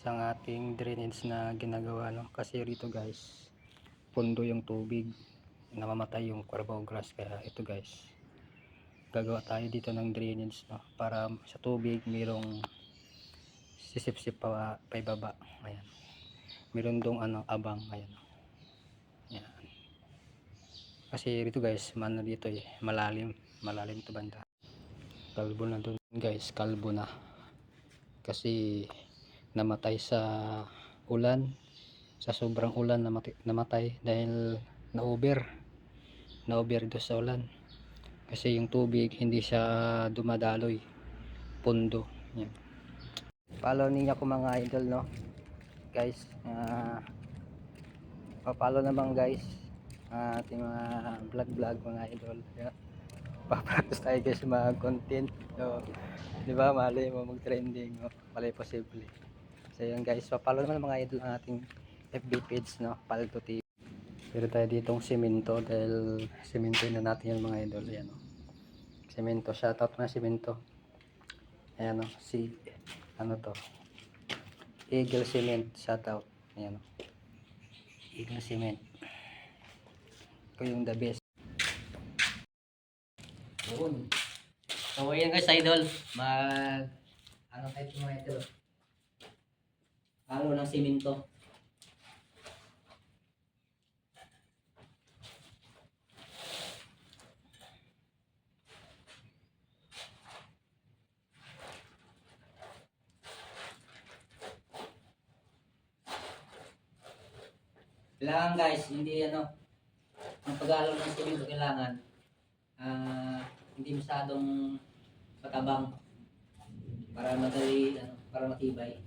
ang ating drainage na ginagawa, no? Kasi rito guys, pundo yung tubig, namamatay yung carabao grass. Kaya ito guys, gagawa tayo dito ng drainage, no? Para sa tubig mayroong sisip-sip pa ibaba. Ayan, meron dong abang. Ayan, ayan. Kasi rito guys, dito malalim to banda. Kalbo na dun guys, kalbo na kasi namatay sa ulan, sa sobrang ulan. Namatay dahil na-over do sa ulan, kasi yung tubig hindi siya dumadaloy, pundo. Yan. Follow niyo ko mga idol, no guys. Pa-follow naman guys ating mga vlog mga idol. Yeah. Pa-practice tayo guys mga content, so di ba, malay mo mag-trending, no? Malay posible. So yun guys, pa-follow naman mga idol ang ating FB page, no, Paldo TV. Pero tayo ditong semento, dahil semento na natin yan mga idol. Ayan, no? Semento, shoutout na semento. Ayan, no? Si ano to, Eagle Cement, shoutout. Ayan, no? Eagle Cement, ito yung the best. Yun. So ayan guys idol, ano tayo mga idol, halo ng semento. Kailangan guys, hindi ang paghalo ng semento kailangan hindi masyadong matabang, para madali, para matibay.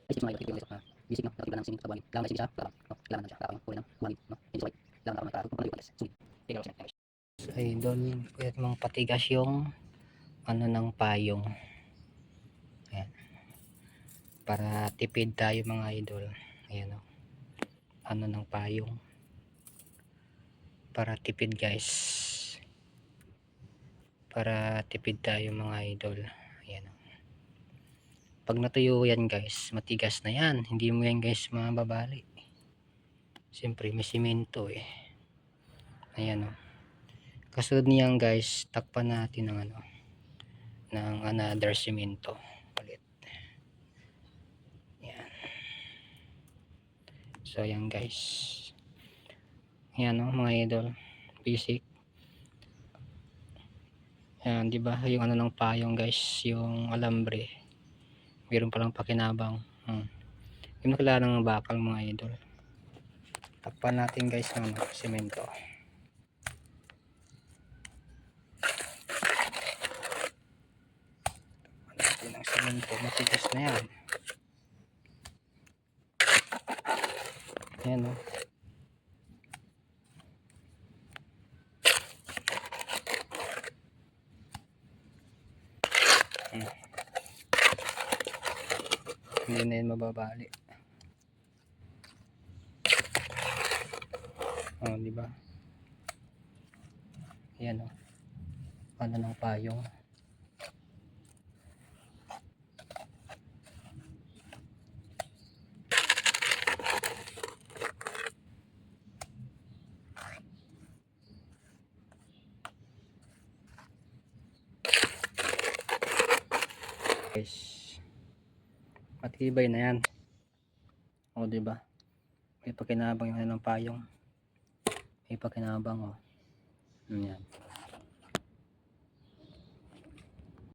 Isip mga ibig na bisig, no, nakatiba ng sining sa buhangin. Kailangan may sinig siya, no, kailangan na siya, kailangan kunin ng buhangin, no, hindi sabay. Kailangan nakakapag pumalayo guys. Sulit. Ikaw siya, guys. Idol, pwede mong patigas yung ng payong. Ayan. Para tipid tayo mga idol. Ayan, no. Ng payong. Para tipid guys. Para tipid tayo mga idol. Ayan, no. Pag natuyo yan guys, matigas na yan, hindi mo yan guys mababali. Siyempre may simento eh. Ayan, o. Kasunod niyan guys, takpan natin ng ng another simento ulit. Ayan. So ayan guys, ayan, o mga idol, basic. Ayan, diba yung ng payong guys, yung alambre, meron palang pakinabang. Yung nakilala ng bakal mga idol. Takpan natin guys ng semento. Takpan natin ng semento, matigas na yan. Ayan, o. Hindi na yun mababali. Diba? Ayan, o. Ng payong. guys. Matibay na yan. O diba? May pakinabang yung ng payong. May pakinabang o. Yan.